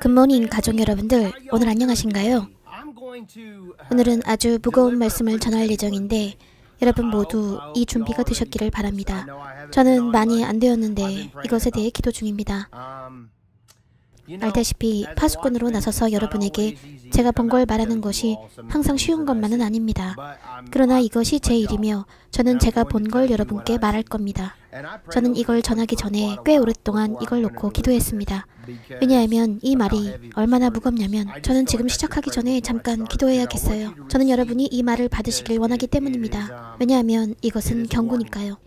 굿모닝 가족 여러분들, 오늘 안녕하신가요? 오늘은 아주 무거운 말씀을 전할 예정인데 여러분 모두 이 준비가 되셨기를 바랍니다. 저는 많이 안 되었는데 이것에 대해 기도 중입니다. 알다시피 파수꾼으로 나서서 여러분에게 제가 본 걸 말하는 것이 항상 쉬운 것만은 아닙니다. 그러나 이것이 제 일이며 저는 제가 본 걸 여러분께 말할 겁니다. 저는 이걸 전하기 전에 꽤 오랫동안 이걸 놓고 기도했습니다. 왜냐하면 이 말이 얼마나 무겁냐면 저는 지금 시작하기 전에 잠깐 기도해야겠어요. 저는 여러분이 이 말을 받으시길 원하기 때문입니다. 왜냐하면 이것은 경고니까요.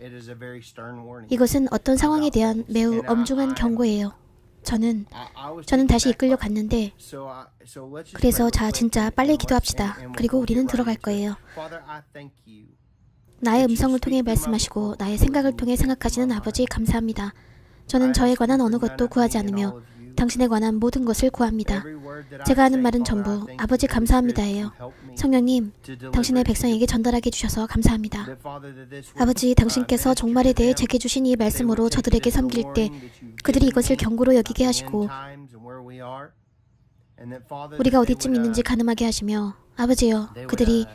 이것은 어떤 상황에 대한 매우 엄중한 경고예요. 저는 다시 이끌려 갔는데 그래서 자 진짜 빨리 기도합시다. 그리고 우리는 들어갈 거예요. 나의 음성을 통해 말씀하시고 나의 생각을 통해 생각하시는 아버지 감사합니다. 저는 저에 관한 어느 것도 구하지 않으며 당신에 관한 모든 것을 구합니다. 제가 하는 말은 전부 아버지 감사합니다예요. 성령님, 당신의 백성에게 전달하게 해주셔서 감사합니다. 아버지, 당신께서 종말에 대해 제게 주신 이 말씀으로 저들에게 섬길 때 그들이 이것을 경고로 여기게 하시고 우리가 어디쯤 있는지 가늠하게 하시며 아버지여, 그들이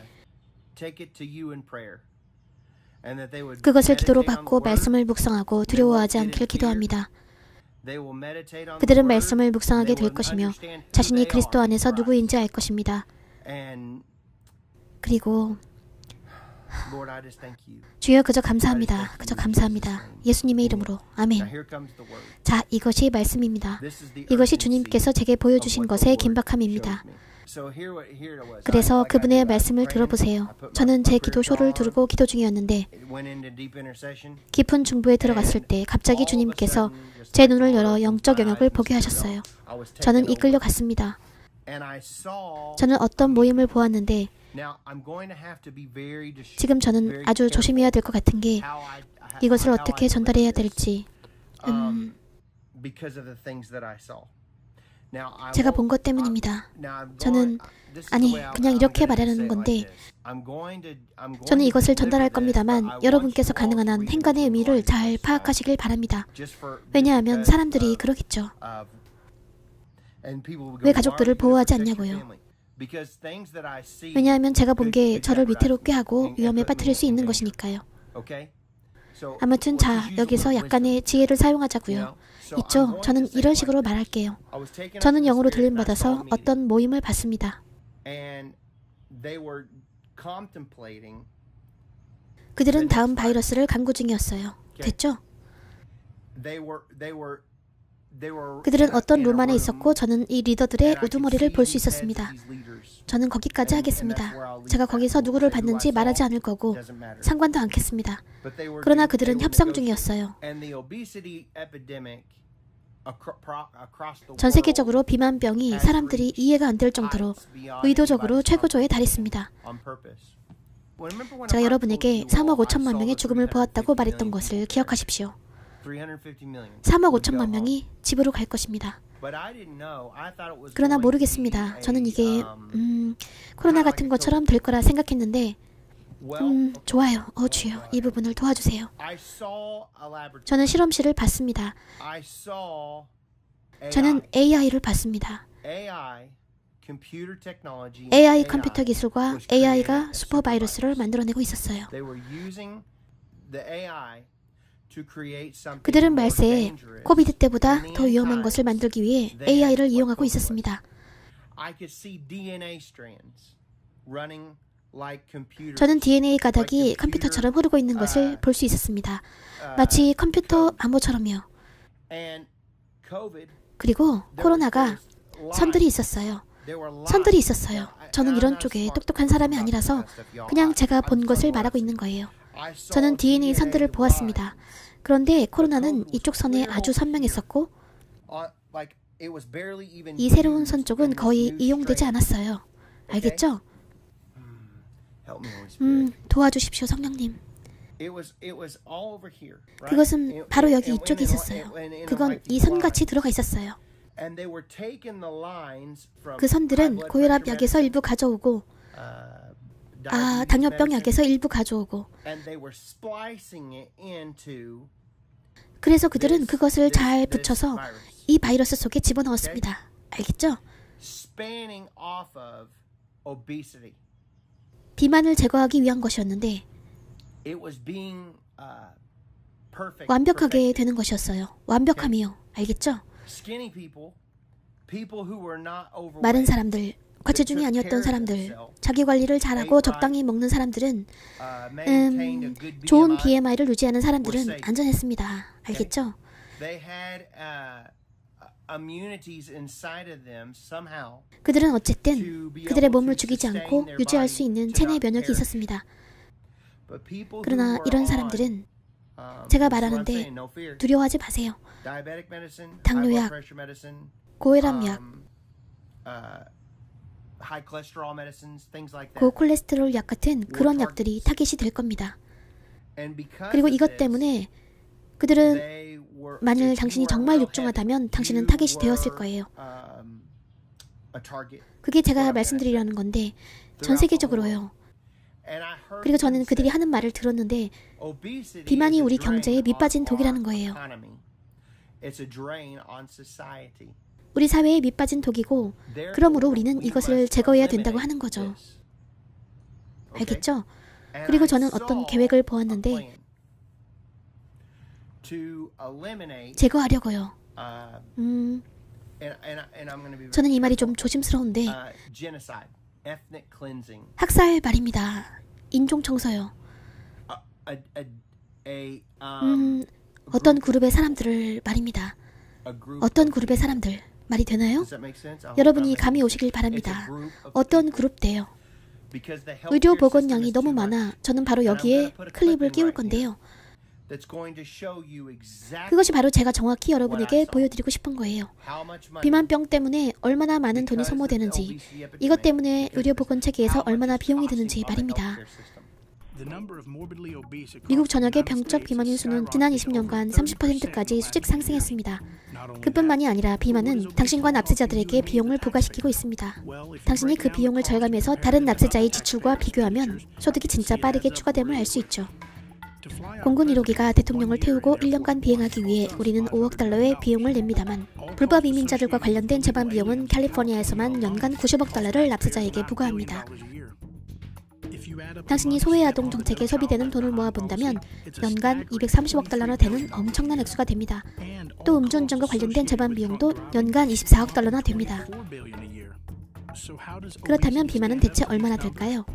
그것을 기도로 받고 말씀을 묵상하고 두려워하지 않길 기도합니다. 그들은 말씀을 묵상하게 될 것이며 자신이 그리스도 안에서 누구인지 알 것입니다. 그리고 주여, 그저 감사합니다. 그저 감사합니다. 예수님의 이름으로 아멘. 자, 이것이 말씀입니다. 이것이 주님께서 제게 보여주신 것의 긴박함입니다. 그래서 그분의 말씀을 들어보세요. 저는 제 기도쇼를 두르고 기도 중이었는데 깊은 중보에 들어갔을 때 갑자기 주님께서 제 눈을 열어 영적 영역을 보게 하셨어요. 저는 이끌려 갔습니다. 저는 어떤 모임을 보았는데 지금 저는 아주 조심해야 될 것 같은 게 이것을 어떻게 전달해야 될지 제가 본 것 때문입니다. 저는 그냥 이렇게 말하는 건데 저는 이것을 전달할 겁니다만 여러분께서 가능한 한 행간의 의미를 잘 파악하시길 바랍니다. 왜냐하면 사람들이 그러겠죠. 왜 가족들을 보호하지 않냐고요. 왜냐하면 제가 본 게 저를 위태롭게 하고 위험에 빠뜨릴 수 있는 것이니까요. 아무튼 자, 여기서 약간의 지혜를 사용하자고요. 있죠? 저는 이런 식으로 말할게요. 저는 영으로 들림받아서 어떤 모임을 봤습니다. 그들은 다음 바이러스를 강구 중이었어요. 됐죠? 그들은 어떤 룸 안에 있었고 저는 이 리더들의 우두머리를 볼 수 있었습니다. 저는 거기까지 하겠습니다. 제가 거기서 누구를 봤는지 말하지 않을 거고 상관도 않겠습니다. 그러나 그들은 협상 중이었어요. 전 세계적으로 비만병이 사람들이 이해가 안 될 정도로 의도적으로 최고조에 달했습니다. 제가 여러분에게 3억 5천만 명의 죽음을 보았다고 말했던 것을 기억하십시오. 3억 5천만 명이 집으로 갈 것입니다. 그러나 모르겠습니다. 저는 이게 코로나 같은 것처럼 될 거라 생각했는데 좋아요. 주여, 이 부분을 도와주세요. 저는 실험실을 봤습니다. 저는 AI를 봤습니다. AI 컴퓨터 기술과 AI가 슈퍼바이러스를 만들어내고 있었어요. 그들은 말세에 코비드 때보다 더 위험한 것을 만들기 위해 AI를 이용하고 있었습니다. 저는 DNA 가닥이 컴퓨터처럼 흐르고 있는 것을 볼 수 있었습니다. 마치 컴퓨터 암호처럼요. 그리고 코로나가 선들이 있었어요. 선들이 있었어요. 저는 이런 쪽에 똑똑한 사람이 아니라서 그냥 제가 본 것을 말하고 있는 거예요. 저는 DNA 선들을 보았습니다. 그런데 코로나는 이쪽 선에 아주 선명했었고 이 새로운 선 쪽은 거의 이용되지 않았어요. 알겠죠? 도와주십시오, 성령님. 그것은 바로 여기 이쪽에 있었어요. 그건 이 선같이 들어가 있었어요. 그 선들은 고혈압 약에서 일부 가져오고 당뇨병 약에서 일부 가져오고 그래서 그들은 그것을 잘 붙여서 이 바이러스 속에 집어넣었습니다. 알겠죠? spanning off of obesity. 비만을 제거하기 위한 것이었는데 It was being perfect. 완벽하게 되는 것이었어요. 완벽함이요. 알겠죠? Skinny people, people who were not overweight. 마른 사람들, 과체중이 아니었던 사람들, 자기 관리를 잘하고 적당히 먹는 사람들은 maintained a good 좋은 BMI. BMI를 유지하는 사람들은 안전했습니다. 알겠죠? They had immunities inside of them somehow. 그들은 어쨌든 그들의 몸을 죽이지 않고 유지할 수 있는 체내 면역이 있었습니다. But people who 그러나 were 이런 on, 사람들은 제가 this is what I'm 말하는데 saying, no fear. 두려워하지 마세요. Diabetic medicine, high blood 당뇨약, pressure medicine, 고혈압약, high cholesterol medicines, things like that. 고콜레스테롤 약 같은 그런 약들이 타깃이 될 겁니다. And because 그리고 of 이것 this, 때문에 그들은 they were, 만일 if 당신이 you are 정말 well 육중하다면 headed, 당신은 you 타깃이 되었을 were, 거예요. a target. 그게 제가 말씀드리려는 건데 전 세계적으로요. And I heard 그리고 저는 them 그들이 say, 하는 말을 들었는데 obesity 비만이 is a 우리 drain 경제에 on 밑빠진 독이라는 our 거예요. economy. It's a drain on society. 우리 사회에 밑빠진 독이고 그러므로 우리는 이것을 제거해야 된다고 하는 거죠. 알겠죠? 그리고 저는 어떤 계획을 보았는데 제거하려고요. 저는 이 말이 좀 조심스러운데 학살 말입니다. 인종 청소요. 어떤 그룹의 사람들을 말입니다. 어떤 그룹의 사람들 말이 되나요? 여러분이 감이 오시길 바랍니다. 어떤 그룹대요. 의료 보건량이 너무 많아 저는 바로 여기에 클립을 끼울 건데요. 그것이 바로 제가 정확히 여러분에게 보여드리고 싶은 거예요. 비만병 때문에 얼마나 많은 돈이 소모되는지, 이것 때문에 의료보건 체계에서 얼마나 비용이 드는지 말입니다. 미국 전역의 병적 비만인 수는 지난 20년간 30%까지 수직 상승했습니다. 그뿐만이 아니라 비만은 당신과 납세자들에게 비용을 부과시키고 있습니다. 당신이 그 비용을 절감해서 다른 납세자의 지출과 비교하면 소득이 진짜 빠르게 추가됨을 알 수 있죠. 공군 1호기가 대통령을 태우고 1년간 비행하기 위해 우리는 5억 달러의 비용을 냅니다만 불법 이민자들과 관련된 재반 비용은 캘리포니아에서만 연간 90억 달러를 납세자에게 부과합니다. 당신이 소외아동 정책에 소비되는 돈을 모아본다면 연간 230억 달러나 되는 엄청난 액수가 됩니다. 또 음주운전과 관련된 재반 비용도 연간 24억 달러나 됩니다. 그렇다면 비만은 대체 얼마나 될까요?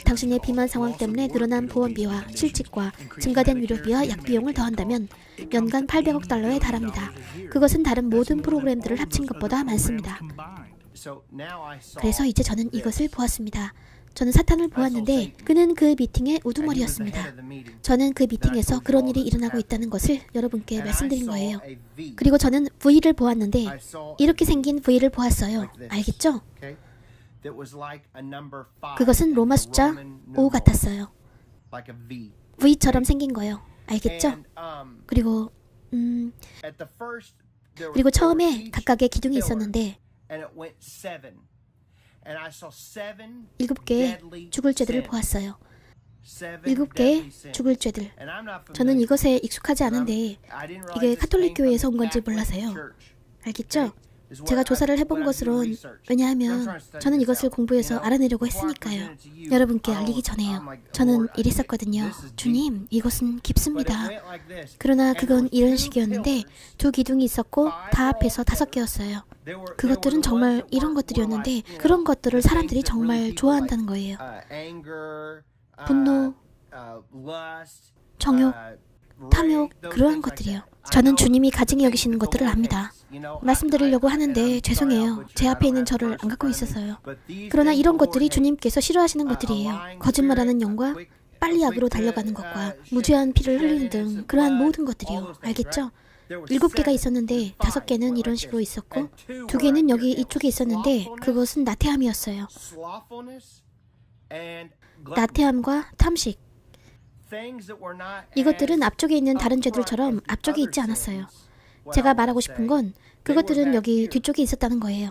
당신의 비만 상황 때문에 늘어난 보험비와 실직과 증가된 위료비와 약비용을 더한다면 연간 800억 달러에 달합니다. 그것은 다른 모든 프로그램들을 합친 것보다 많습니다. 그래서 이제 저는 이것을 보았습니다. 저는 사탄을 보았는데 그는 그 미팅의 우두머리였습니다. 저는 그 미팅에서 그런 일이 일어나고 있다는 것을 여러분께 말씀드린 거예요. 그리고 저는 V를 보았는데 이렇게 생긴 V를 보았어요. 알겠죠? 그것은 로마 숫자 5 같았어요. V처럼 생긴 거요. 알겠죠? 그리고 처음에 각각의 기둥이 있었는데 7개의 죽을 죄들을 보았어요. 7개의 죽을 죄들. 저는 이것에 익숙하지 않은데 이게 카톨릭 교회에서 온 건지 몰라서요. 알겠죠? 제가 조사를 해본 것으론 왜냐하면 저는 이것을 공부해서 알아내려고 했으니까요. 여러분께 알리기 전에요. 저는 이랬었거든요. 주님, 이것은 깊습니다. 그러나 그건 이런 식이었는데 2 기둥이 있었고 다 합해서 5개였어요. 그것들은 정말 이런 것들이었는데 그런 것들을 사람들이 정말 좋아한다는 거예요. 분노, 정욕, 탐욕, 그러한 것들이요. 저는 주님이 가증히 여기시는 것들을 압니다. 말씀드리려고 하는데 죄송해요. 제 앞에 있는 저를 안 갖고 있어서요. 그러나 이런 것들이 주님께서 싫어하시는 것들이에요. 거짓말하는 영과 빨리 악으로 달려가는 것과 무죄한 피를 흘리는 등 그러한 모든 것들이요. 알겠죠? 7개가 있었는데 5개는 이런 식으로 있었고 2개는 여기 이쪽에 있었는데 그것은 나태함이었어요. 나태함과 탐식. 이것들은 앞쪽에 있는 다른 죄들처럼 앞쪽에 있지 않았어요. 제가 말하고 싶은 건 그것들은 여기 뒤쪽에 있었다는 거예요.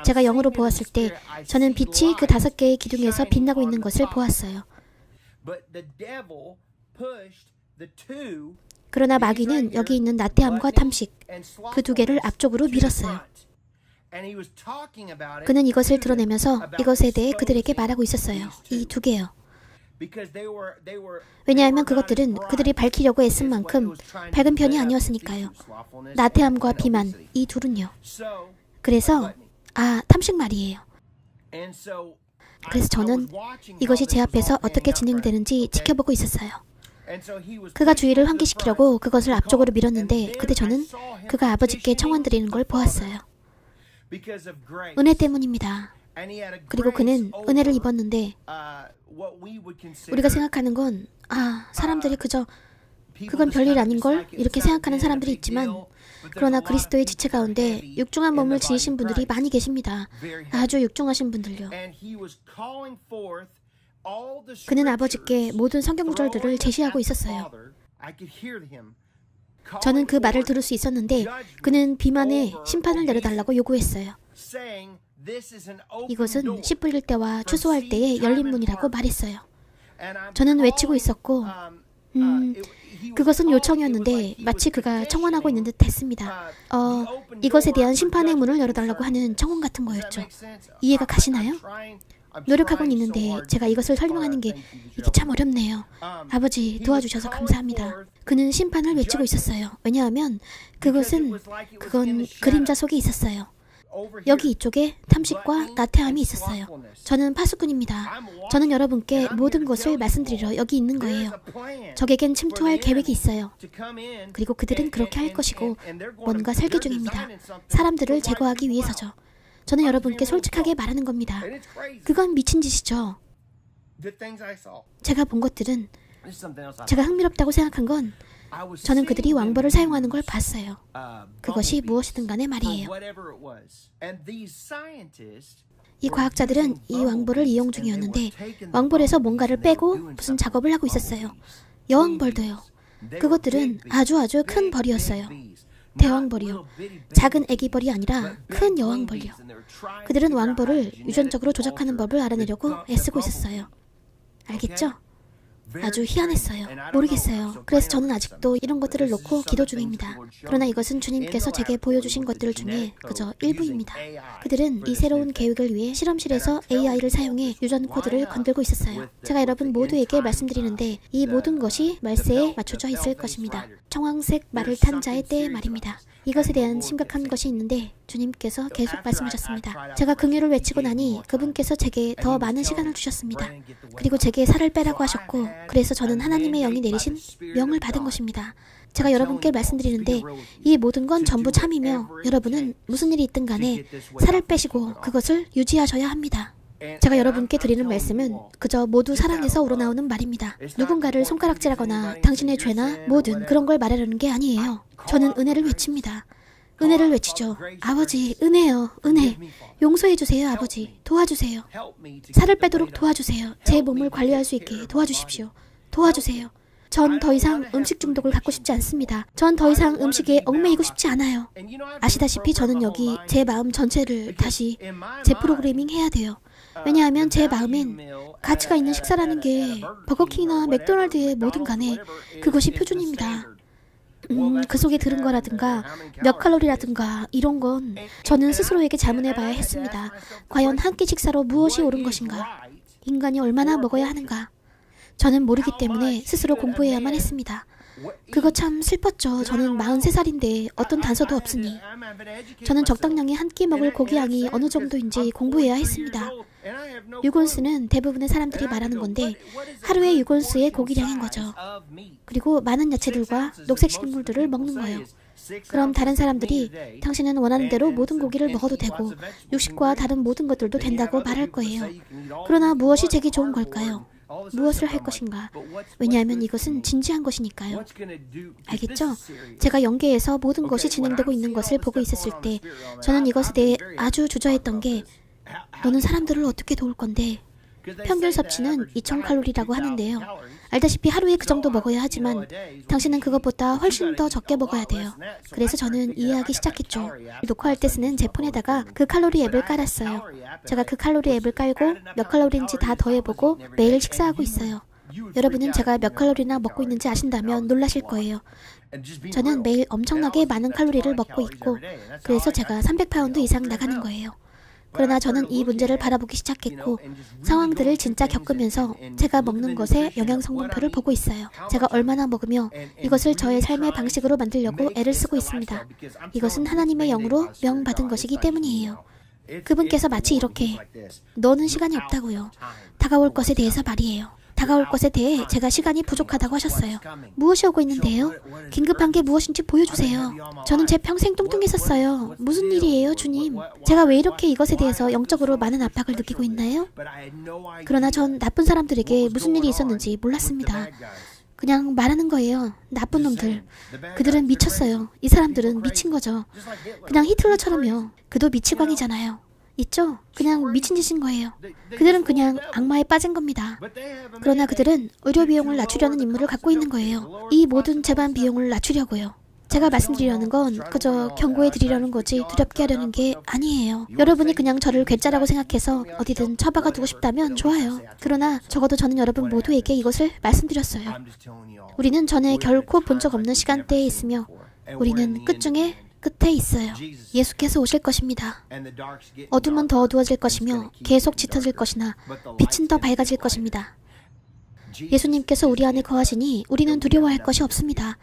제가 영으로 보았을 때 저는 빛이 그 5개의 기둥에서 빛나고 있는 것을 보았어요. 그러나 마귀는 여기 있는 나태함과 탐식, 그 두 개를 앞쪽으로 밀었어요. 그는 이것을 드러내면서 이것에 대해 그들에게 말하고 있었어요. 이 두 개요. 왜냐하면 그것들은 그들이 밝히려고 애쓴 만큼 밝은 편이 아니었으니까요. 나태함과 비만, 이 둘은요. 그래서 탐식 말이에요. 그래서 저는 이것이 제 앞에서 어떻게 진행되는지 지켜보고 있었어요. 그가 주의를 환기시키려고 그것을 앞쪽으로 밀었는데 그때 저는 그가 아버지께 청원드리는 걸 보았어요. 은혜 때문입니다. 그리고 그는 은혜를 입었는데 우리가 생각하는 건 사람들이 그저 그건 별일 아닌걸? 이렇게 생각하는 사람들이 있지만 그러나 그리스도의 지체 가운데 육중한 몸을 지니신 분들이 많이 계십니다. 아주 육중하신 분들요. 그는 아버지께 모든 성경 구절들을 제시하고 있었어요. 저는 그 말을 들을 수 있었는데 그는 비만의 심판을 내려달라고 요구했어요. 이것은 씨 뿌릴 때와 추수할 때의 열린 문이라고 말했어요. 저는 외치고 있었고 그것은 요청이었는데 마치 그가 청원하고 있는 듯 했습니다. 이것에 대한 심판의 문을 열어달라고 하는 청원 같은 거였죠. 이해가 가시나요? 노력하고는 있는데 제가 이것을 설명하는 게 이게 참 어렵네요. 아버지 도와주셔서 감사합니다. 그는 심판을 외치고 있었어요. 왜냐하면 그건 그림자 속에 있었어요. 여기 이쪽에 탐식과 나태함이 있었어요. 저는 파수꾼입니다. 저는 여러분께 모든 것을 말씀드리러 여기 있는 거예요. 적에겐 침투할 계획이 있어요. 그리고 그들은 그렇게 할 것이고 뭔가 설계 중입니다. 사람들을 제거하기 위해서죠. 저는 여러분께 솔직하게 말하는 겁니다. 그건 미친 짓이죠. 제가 본 것들은 제가 흥미롭다고 생각한 건 저는 그들이 왕벌을 사용하는 걸 봤어요. 그것이 무엇이든 간에 말이에요. 이 과학자들은 이 왕벌을 이용 중이었는데 왕벌에서 뭔가를 빼고 무슨 작업을 하고 있었어요. 여왕벌도요. 그것들은 아주 큰 벌이었어요. 대왕벌이요. 작은 애기벌이 아니라 큰 여왕벌이요. 그들은 왕벌을 유전적으로 조작하는 법을 알아내려고 애쓰고 있었어요. 알겠죠? 아주 희한했어요. 모르겠어요. 그래서 저는 아직도 이런 것들을 놓고 기도 중입니다. 그러나 이것은 주님께서 제게 보여주신 것들 중에 그저 일부입니다. 그들은 이 새로운 계획을 위해 실험실에서 AI를 사용해 유전 코드를 건들고 있었어요. 제가 여러분 모두에게 말씀드리는데 이 모든 것이 말세에 맞춰져 있을 것입니다. 청황색 말을 탄 자의 때의 말입니다. 이것에 대한 심각한 것이 있는데 주님께서 계속 말씀하셨습니다. 제가 긍휼을 외치고 나니 그분께서 제게 더 많은 시간을 주셨습니다. 그리고 제게 살을 빼라고 하셨고 그래서 저는 하나님의 영이 내리신 명을 받은 것입니다. 제가 여러분께 말씀드리는데 이 모든 건 전부 참이며 여러분은 무슨 일이 있든 간에 살을 빼시고 그것을 유지하셔야 합니다. 제가 여러분께 드리는 말씀은 그저 모두 사랑에서 우러나오는 말입니다. 누군가를 손가락질하거나 당신의 죄나 뭐든 그런 걸 말하려는 게 아니에요. 저는 은혜를 외칩니다. 은혜를 외치죠. 아버지, 은혜요, 은혜. 용서해 주세요, 아버지. 도와주세요. 살을 빼도록 도와주세요. 제 몸을 관리할 수 있게 도와주십시오. 도와주세요. 전 더 이상 음식 중독을 갖고 싶지 않습니다. 전 더 이상 음식에 얽매이고 싶지 않아요. 아시다시피 저는 여기 제 마음 전체를 다시 재프로그래밍 해야 돼요. 왜냐하면 제 마음엔 가치가 있는 식사라는 게 버거킹이나 맥도날드의 뭐든 간에 그것이 표준입니다. 그 속에 들은 거라든가 몇 칼로리라든가 이런 건 저는 스스로에게 자문해봐야 했습니다. 과연 한 끼 식사로 무엇이 옳은 것인가? 인간이 얼마나 먹어야 하는가? 저는 모르기 때문에 스스로 공부해야만 했습니다. 그거 참 슬펐죠. 저는 43살인데 어떤 단서도 없으니. 저는 적당량의 한 끼 먹을 고기 양이 어느 정도인지 공부해야 했습니다. 6온스는 대부분의 사람들이 말하는 건데 하루에 6온스의 고기량인 거죠. 그리고 많은 야채들과 녹색 식물들을 먹는 거예요. 그럼 다른 사람들이 당신은 원하는 대로 모든 고기를 먹어도 되고 육식과 다른 모든 것들도 된다고 말할 거예요. 그러나 무엇이 제게 좋은 걸까요? 무엇을 할 것인가? 왜냐하면 이것은 진지한 것이니까요. 알겠죠? 제가 영계에서 모든 것이 진행되고 있는 것을 보고 있었을 때 저는 이것에 대해 아주 주저했던 게 너는 사람들을 어떻게 도울 건데? 평균 섭취는 2000칼로리라고 하는데요. 알다시피 하루에 그 정도 먹어야 하지만 당신은 그것보다 훨씬 더 적게 먹어야 돼요. 그래서 저는 이해하기 시작했죠. 녹화할 때 쓰는 제 폰에다가 그 칼로리 앱을 깔았어요. 제가 그 칼로리 앱을 깔고 몇 칼로리인지 다 더해보고 매일 식사하고 있어요. 여러분은 제가 몇 칼로리나 먹고 있는지 아신다면 놀라실 거예요. 저는 매일 엄청나게 많은 칼로리를 먹고 있고 그래서 제가 300파운드 이상 나가는 거예요. 그러나 저는 이 문제를 바라보기 시작했고 상황들을 진짜 겪으면서 제가 먹는 것의 영양성분표를 보고 있어요. 제가 얼마나 먹으며 이것을 저의 삶의 방식으로 만들려고 애를 쓰고 있습니다. 이것은 하나님의 영으로 명받은 것이기 때문이에요. 그분께서 마치 이렇게 너는 시간이 없다고요. 다가올 것에 대해서 말이에요. 다가올 것에 대해 제가 시간이 부족하다고 하셨어요. 무엇이 오고 있는데요? 긴급한 게 무엇인지 보여주세요. 저는 제 평생 뚱뚱했었어요. 무슨 일이에요, 주님? 제가 왜 이렇게 이것에 대해서 영적으로 많은 압박을 느끼고 있나요? 그러나 전 나쁜 사람들에게 무슨 일이 있었는지 몰랐습니다. 그냥 말하는 거예요. 나쁜 놈들. 그들은 미쳤어요. 이 사람들은 미친 거죠. 그냥 히틀러처럼요. 그도 미치광이잖아요. 있죠? 그냥 미친 짓인 거예요. 그들은 그냥 악마에 빠진 겁니다. 그러나 그들은 의료 비용을 낮추려는 임무를 갖고 있는 거예요. 이 모든 재반 비용을 낮추려고요. 제가 말씀드리려는 건 그저 경고해 드리려는 거지 두렵게 하려는 게 아니에요. 여러분이 그냥 저를 괴짜라고 생각해서 어디든 처박아 두고 싶다면 좋아요. 그러나 적어도 저는 여러분 모두에게 이것을 말씀드렸어요. 우리는 전에 결코 본 적 없는 시간대에 있으며 우리는 끝 중에 끝에 있어요. 예수께서 오실 것입니다. 어둠은 더 어두워질 것이며 계속 짙어질 것이나 빛은 더 밝아질 것입니다. 예수님께서 우리 안에 거하시니 우리는 두려워할 것이 없습니다.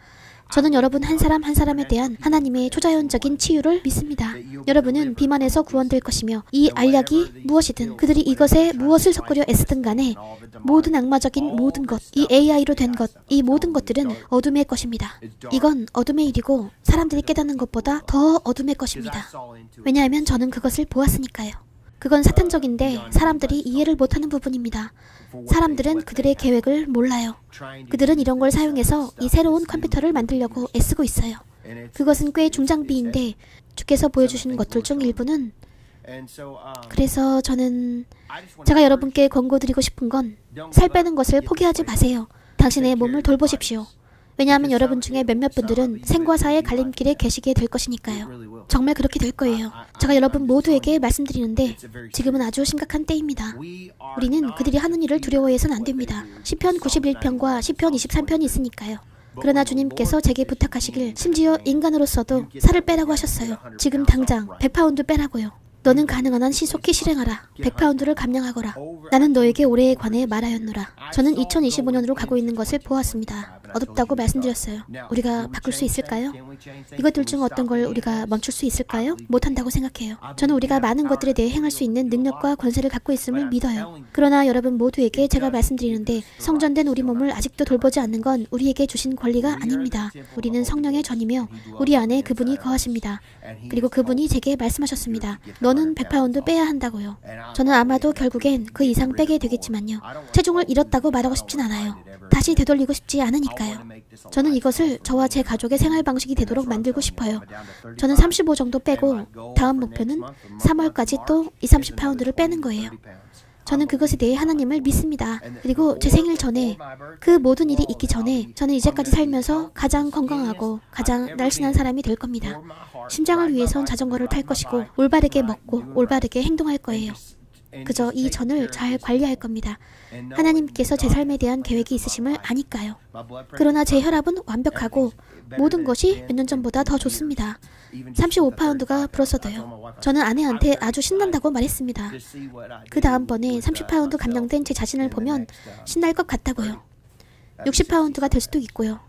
저는 여러분 한 사람 한 사람에 대한 하나님의 초자연적인 치유를 믿습니다. 여러분은 비만에서 구원될 것이며 이 알약이 무엇이든 그들이 이것에 무엇을 섞으려 애쓰든 간에 모든 악마적인 모든 것, 이 AI로 된 것, 이 모든 것들은 어둠의 것입니다. 이건 어둠의 일이고 사람들이 깨닫는 것보다 더 어둠의 것입니다. 왜냐하면 저는 그것을 보았으니까요. 그건 사탄적인데 사람들이 이해를 못하는 부분입니다. 사람들은 그들의 계획을 몰라요. 그들은 이런 걸 사용해서 이 새로운 컴퓨터를 만들려고 애쓰고 있어요. 그것은 꽤 중장비인데 주께서 보여주시는 것들 중 일부는 그래서 저는 제가 여러분께 권고드리고 싶은 건 살 빼는 것을 포기하지 마세요. 당신의 몸을 돌보십시오. 왜냐하면 여러분 중에 몇몇 분들은 생과 사의 갈림길에 계시게 될 것이니까요. 정말 그렇게 될 거예요. 제가 여러분 모두에게 말씀드리는데 지금은 아주 심각한 때입니다. 우리는 그들이 하는 일을 두려워해서는 안 됩니다. 시편 91편과 시편 23편이 있으니까요. 그러나 주님께서 제게 부탁하시길 심지어 인간으로서도 살을 빼라고 하셨어요. 지금 당장 100파운드 빼라고요. 너는 가능한 한 신속히 실행하라. 100파운드를 감량하거라. 나는 너에게 올해에 관해 말하였노라. 저는 2025년으로 가고 있는 것을 보았습니다. 어둡다고 말씀드렸어요. 우리가 바꿀 수 있을까요? 이것들 중 어떤 걸 우리가 멈출 수 있을까요? 못한다고 생각해요. 저는 우리가 많은 것들에 대해 행할 수 있는 능력과 권세를 갖고 있음을 믿어요. 그러나 여러분 모두에게 제가 말씀드리는데 성전된 우리 몸을 아직도 돌보지 않는 건 우리에게 주신 권리가 아닙니다. 우리는 성령의 전이며 우리 안에 그분이 거하십니다. 그리고 그분이 제게 말씀하셨습니다. 너는 100파운드 빼야 한다고요. 저는 아마도 결국엔 그 이상 빼게 되겠지만요. 체중을 잃었다고 말하고 싶진 않아요. 다시 되돌리고 싶지 않으니까요. 저는 이것을 저와 제 가족의 생활 방식이 되도록 만들고 싶어요. 저는 35 정도 빼고 다음 목표는 3월까지 또 20-30파운드를 빼는 거예요. 저는 그것에 대해 하나님을 믿습니다. 그리고 제 생일 전에 그 모든 일이 있기 전에 저는 이제까지 살면서 가장 건강하고 가장 날씬한 사람이 될 겁니다. 심장을 위해선 자전거를 탈 것이고 올바르게 먹고 올바르게 행동할 거예요. 그저 이 전을 잘 관리할 겁니다. 하나님께서 제 삶에 대한 계획이 있으심을 아니까요. 그러나 제 혈압은 완벽하고 모든 것이 몇 년 전보다 더 좋습니다. 35파운드가 불었어도요. 저는 아내한테 아주 신난다고 말했습니다. 그 다음번에 30파운드 감량된 제 자신을 보면 신날 것 같다고요. 60파운드가 될 수도 있고요.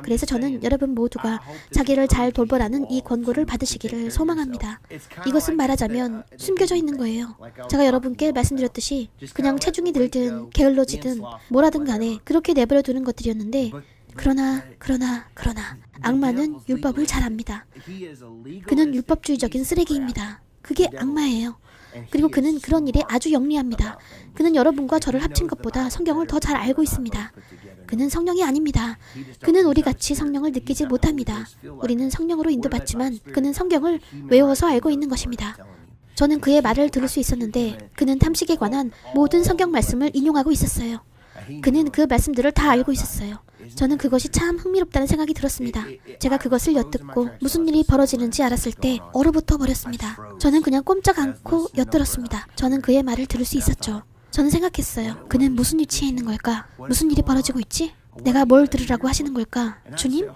그래서 저는 여러분 모두가 자기를 잘 돌보라는 이 권고를 받으시기를 소망합니다. 이것은 말하자면 숨겨져 있는 거예요. 제가 여러분께 말씀드렸듯이 그냥 체중이 늘든 게을러지든 뭐라든 간에 그렇게 내버려 두는 것들이었는데 그러나 악마는 율법을 잘 압니다. 그는 율법주의적인 쓰레기입니다. 그게 악마예요. 그리고 그는 그런 일에 아주 영리합니다. 그는 여러분과 저를 합친 것보다 성경을 더 잘 알고 있습니다. 그는 성령이 아닙니다. 그는 우리같이 성령을 느끼지 못합니다. 우리는 성령으로 인도받지만 그는 성경을 외워서 알고 있는 것입니다. 저는 그의 말을 들을 수 있었는데 그는 탐식에 관한 모든 성경 말씀을 인용하고 있었어요. 그는 그 말씀들을 다 알고 있었어요. 저는 그것이 참 흥미롭다는 생각이 들었습니다. 제가 그것을 엿듣고 무슨 일이 벌어지는지 알았을 때 얼어붙어 버렸습니다. 저는 그냥 꼼짝 않고 엿들었습니다. 저는 그의 말을 들을 수 있었죠. 저는 생각했어요. 그는 무슨 위치에 있는 걸까? 무슨 일이 벌어지고 있지? 내가 뭘 들으라고 하시는 걸까? 주님?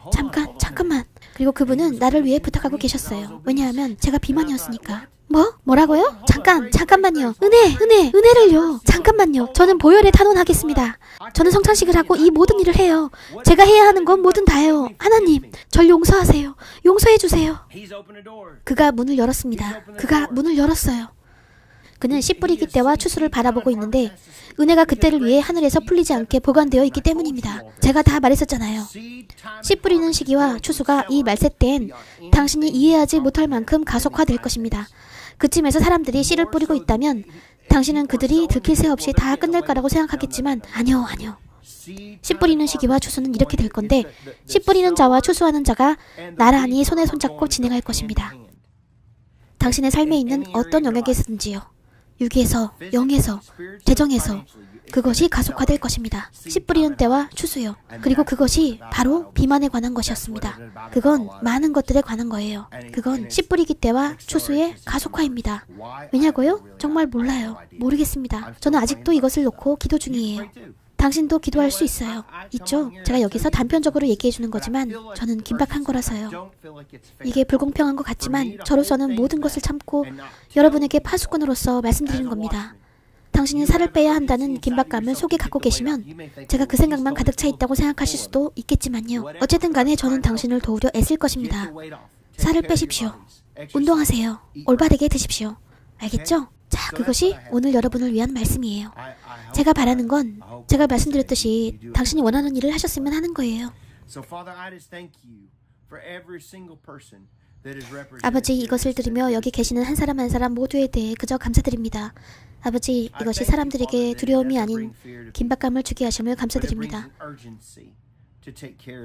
잠깐만. 그리고 그분은 나를 위해 부탁하고 계셨어요. 왜냐하면 제가 비만이었으니까. 뭐라고요? 잠깐만요. 은혜를요. 잠깐만요. 저는 보혈에 탄원하겠습니다. 저는 성찬식을 하고 이 모든 일을 해요. 제가 해야 하는 건 뭐든 다해요. 하나님, 절 용서하세요. 용서해 주세요. 그가 문을 열었습니다. 그가 문을 열었어요. 그는 씨 뿌리기 때와 추수를 바라보고 있는데 은혜가 그때를 위해 하늘에서 풀리지 않게 보관되어 있기 때문입니다. 제가 다 말했었잖아요. 씨 뿌리는 시기와 추수가 이 말세 때엔 당신이 이해하지 못할 만큼 가속화될 것입니다. 그쯤에서 사람들이 씨를 뿌리고 있다면 당신은 그들이 들킬 새 없이 다 끝낼 거라고 생각하겠지만 아니요. 씨 뿌리는 시기와 추수는 이렇게 될 건데 씨 뿌리는 자와 추수하는 자가 나란히 손에 손잡고 진행할 것입니다. 당신의 삶에 있는 어떤 영역에서든지요. 육에서, 영에서, 재정에서 그것이 가속화될 것입니다. 씨 뿌리는 때와 추수요. 그리고 그것이 바로 비만에 관한 것이었습니다. 그건 많은 것들에 관한 거예요. 그건 씨 뿌리기 때와 추수의 가속화입니다. 왜냐고요? 정말 몰라요. 모르겠습니다. 저는 아직도 이것을 놓고 기도 중이에요. 당신도 기도할 수 있어요. 있죠? 제가 여기서 단편적으로 얘기해 주는 거지만 저는 긴박한 거라서요. 이게 불공평한 것 같지만 저로서는 모든 것을 참고 여러분에게 파수꾼으로서 말씀드리는 겁니다. 당신이 살을 빼야 한다는 긴박감을 속에 갖고 계시면 제가 그 생각만 가득 차 있다고 생각하실 수도 있겠지만요. 어쨌든 간에 저는 당신을 도우려 애쓸 것입니다. 살을 빼십시오. 운동하세요. 올바르게 드십시오. 알겠죠? 자, 그것이 오늘 여러분을 위한 말씀이에요. 제가 바라는 건 제가 말씀드렸듯이 당신이 원하는 일을 하셨으면 하는 거예요. 아버지, 이것을 들으며 여기 계시는 한 사람 한 사람 모두에 대해 그저 감사드립니다. 아버지, 이것이 사람들에게 두려움이 아닌 긴박감을 주게 하심을 감사드립니다.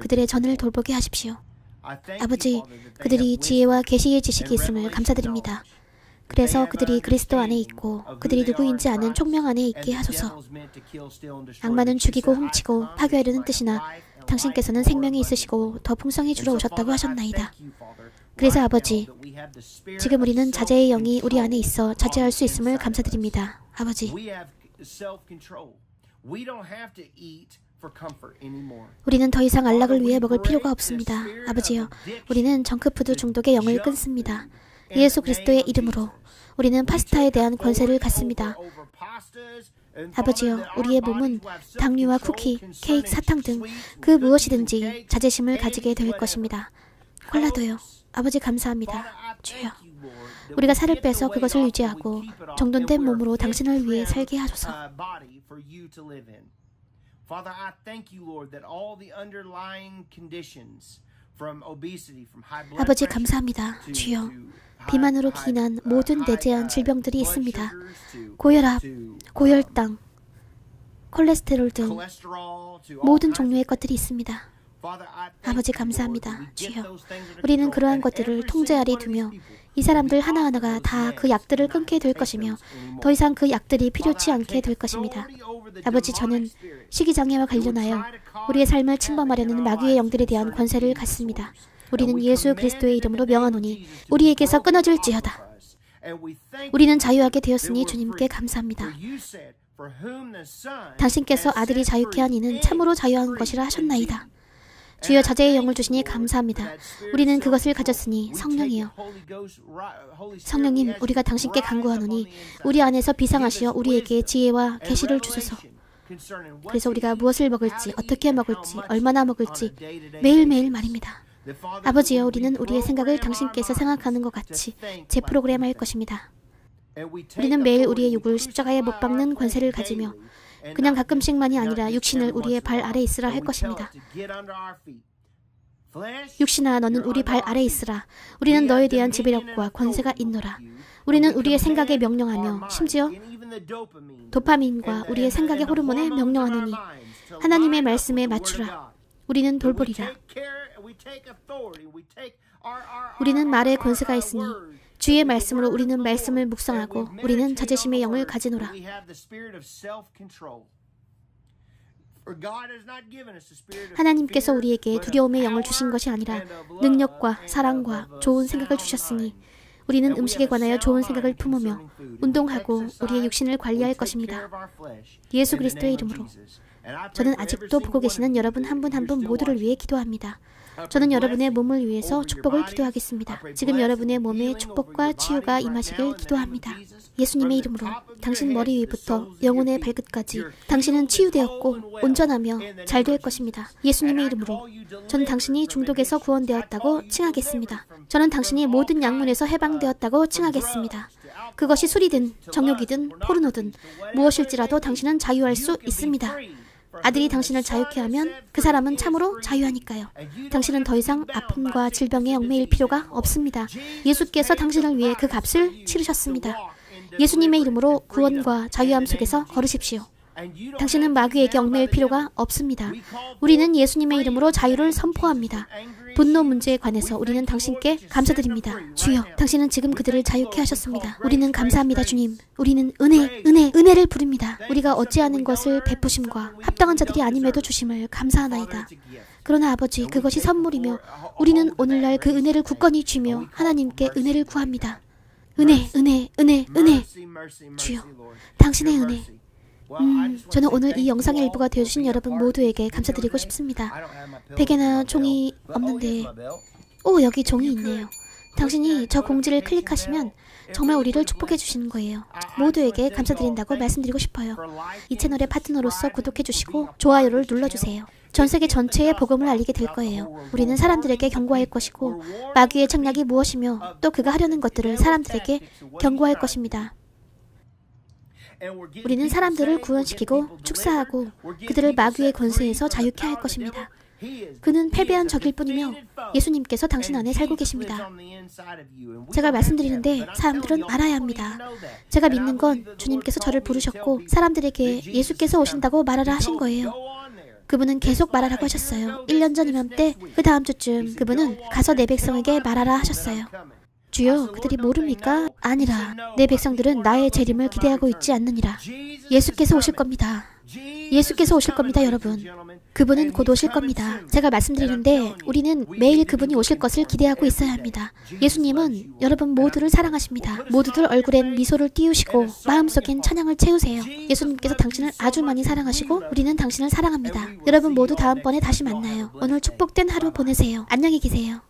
그들의 전을 돌보게 하십시오. 아버지, 그들이 지혜와 계시의 지식이 있음을 감사드립니다. 그래서 그들이 그리스도 안에 있고 그들이 누구인지 아는 총명 안에 있게 하소서. 악마는 죽이고 훔치고 파괴하려는 뜻이나 당신께서는 생명이 있으시고 더 풍성히 주러 오셨다고 하셨나이다. 그래서 아버지, 지금 우리는 자제의 영이 우리 안에 있어 자제할 수 있음을 감사드립니다. 아버지, 우리는 더 이상 안락을 위해 먹을 필요가 없습니다. 아버지여, 우리는 정크푸드 중독의 영을 끊습니다. 예수 그리스도의 이름으로 우리는 파스타에 대한 권세를 갖습니다. 아버지여, 우리의 몸은 당류와 쿠키, 케이크, 사탕 등 그 무엇이든지 자제심을 가지게 될 것입니다. 콜라도요. 아버지 감사합니다. 주여, 우리가 살을 빼서 그것을 유지하고 정돈된 몸으로 당신을 위해 살게 하소서. 아버지 감사합니다. 주여, 비만으로 기인한 모든 내재한 질병들이 있습니다. 고혈압, 고혈당, 콜레스테롤 등 모든 종류의 것들이 있습니다. 아버지 감사합니다. 주여, 우리는 그러한 것들을 통제 아래 두며 이 사람들 하나하나가 다 그 약들을 끊게 될 것이며 더 이상 그 약들이 필요치 않게 될 것입니다. 아버지, 저는 식이장애와 관련하여 우리의 삶을 침범하려는 마귀의 영들에 대한 권세를 갖습니다. 우리는 예수 그리스도의 이름으로 명하노니 우리에게서 끊어질지어다. 우리는 자유하게 되었으니 주님께 감사합니다. 당신께서 아들이 자유케 한 이는 참으로 자유한 것이라 하셨나이다. 주여, 자제의 영을 주시니 감사합니다. 우리는 그것을 가졌으니 성령이여, 성령님, 우리가 당신께 간구하노니 우리 안에서 비상하시어 우리에게 지혜와 계시를 주소서. 그래서 우리가 무엇을 먹을지, 어떻게 먹을지, 얼마나 먹을지 매일매일 말입니다. 아버지여, 우리는 우리의 생각을 당신께서 생각하는 것 같이 재프로그램할 것입니다. 우리는 매일 우리의 육을 십자가에 못 박는 권세를 가지며 그냥 가끔씩만이 아니라 육신을 우리의 발 아래 있으라 할 것입니다. 육신아, 너는 우리 발 아래 있으라. 우리는 너에 대한 지배력과 권세가 있노라. 우리는 우리의 생각에 명령하며 심지어 도파민과 우리의 생각의 호르몬에 명령하노니 하나님의 말씀에 맞추라. 우리는 돌보리라. 우리는 말에 권세가 있으니 주의 말씀으로 우리는 말씀을 묵상하고 우리는 자제심의 영을 가지노라. 하나님께서 우리에게 두려움의 영을 주신 것이 아니라 능력과 사랑과 좋은 생각을 주셨으니 우리는 음식에 관하여 좋은 생각을 품으며 운동하고 우리의 육신을 관리할 것입니다. 예수 그리스도의 이름으로 저는 아직도 보고 계시는 여러분 한 분 한 분 모두를 위해 기도합니다. 저는 여러분의 몸을 위해서 축복을 기도하겠습니다. 지금 여러분의 몸에 축복과 치유가 임하시길 기도합니다. 예수님의 이름으로 당신 머리 위부터 영혼의 발끝까지 당신은 치유되었고 온전하며 잘 될 것입니다. 예수님의 이름으로 저는 당신이 중독에서 구원되었다고 칭하겠습니다. 저는 당신이 모든 약문에서 해방되었다고 칭하겠습니다. 그것이 술이든 정욕이든 포르노든 무엇일지라도 당신은 자유할 수 있습니다. 아들이 당신을 자유케 하면 그 사람은 참으로 자유하니까요. 당신은 더 이상 아픔과 질병에 얽매일 필요가 없습니다. 예수께서 당신을 위해 그 값을 치르셨습니다. 예수님의 이름으로 구원과 자유함 속에서 걸으십시오. 당신은 마귀에게 얽매일 필요가 없습니다. 우리는 예수님의 이름으로 자유를 선포합니다. 분노 문제에 관해서 우리는 당신께 감사드립니다. 주여, 당신은 지금 그들을 자유케 하셨습니다. 우리는 감사합니다, 주님. 우리는 은혜를 부릅니다. 우리가 어찌하는 것을 베푸심과 합당한 자들이 아님에도 주심을 감사하나이다. 그러나 아버지, 그것이 선물이며 우리는 오늘날 그 은혜를 굳건히 쥐며 하나님께 은혜를 구합니다. 은혜. 주여, 당신의 은혜. 저는 오늘 이 영상의 일부가 되어주신 여러분 모두에게 감사드리고 싶습니다. 베개나 종이 없는데, 여기 종이 있네요. 당신이 저 공지를 클릭하시면 정말 우리를 축복해 주시는 거예요. 모두에게 감사드린다고 말씀드리고 싶어요. 이 채널의 파트너로서 구독해 주시고 좋아요를 눌러주세요. 전 세계 전체에 복음을 알리게 될 거예요. 우리는 사람들에게 경고할 것이고 마귀의 책략이 무엇이며 또 그가 하려는 것들을 사람들에게 경고할 것입니다. 우리는 사람들을 구원시키고 축사하고 그들을 마귀의 권세에서 자유케 할 것입니다. 그는 패배한 적일 뿐이며 예수님께서 당신 안에 살고 계십니다. 제가 말씀드리는데 사람들은 알아야 합니다. 제가 믿는 건 주님께서 저를 부르셨고 사람들에게 예수께서 오신다고 말하라 하신 거예요. 그분은 계속 말하라고 하셨어요. 1년 전 이맘때 그 다음 주쯤 그분은 가서 내 백성에게 말하라 하셨어요. 주여, 그들이 모릅니까? 아니라 내 백성들은 나의 재림을 기대하고 있지 않느니라. 예수께서 오실 겁니다. 예수께서 오실 겁니다, 여러분. 그분은 곧 오실 겁니다. 제가 말씀드리는데 우리는 매일 그분이 오실 것을 기대하고 있어야 합니다. 예수님은 여러분 모두를 사랑하십니다. 모두들 얼굴엔 미소를 띄우시고 마음속엔 찬양을 채우세요. 예수님께서 당신을 아주 많이 사랑하시고 우리는 당신을 사랑합니다. 여러분 모두 다음번에 다시 만나요. 오늘 축복된 하루 보내세요. 안녕히 계세요.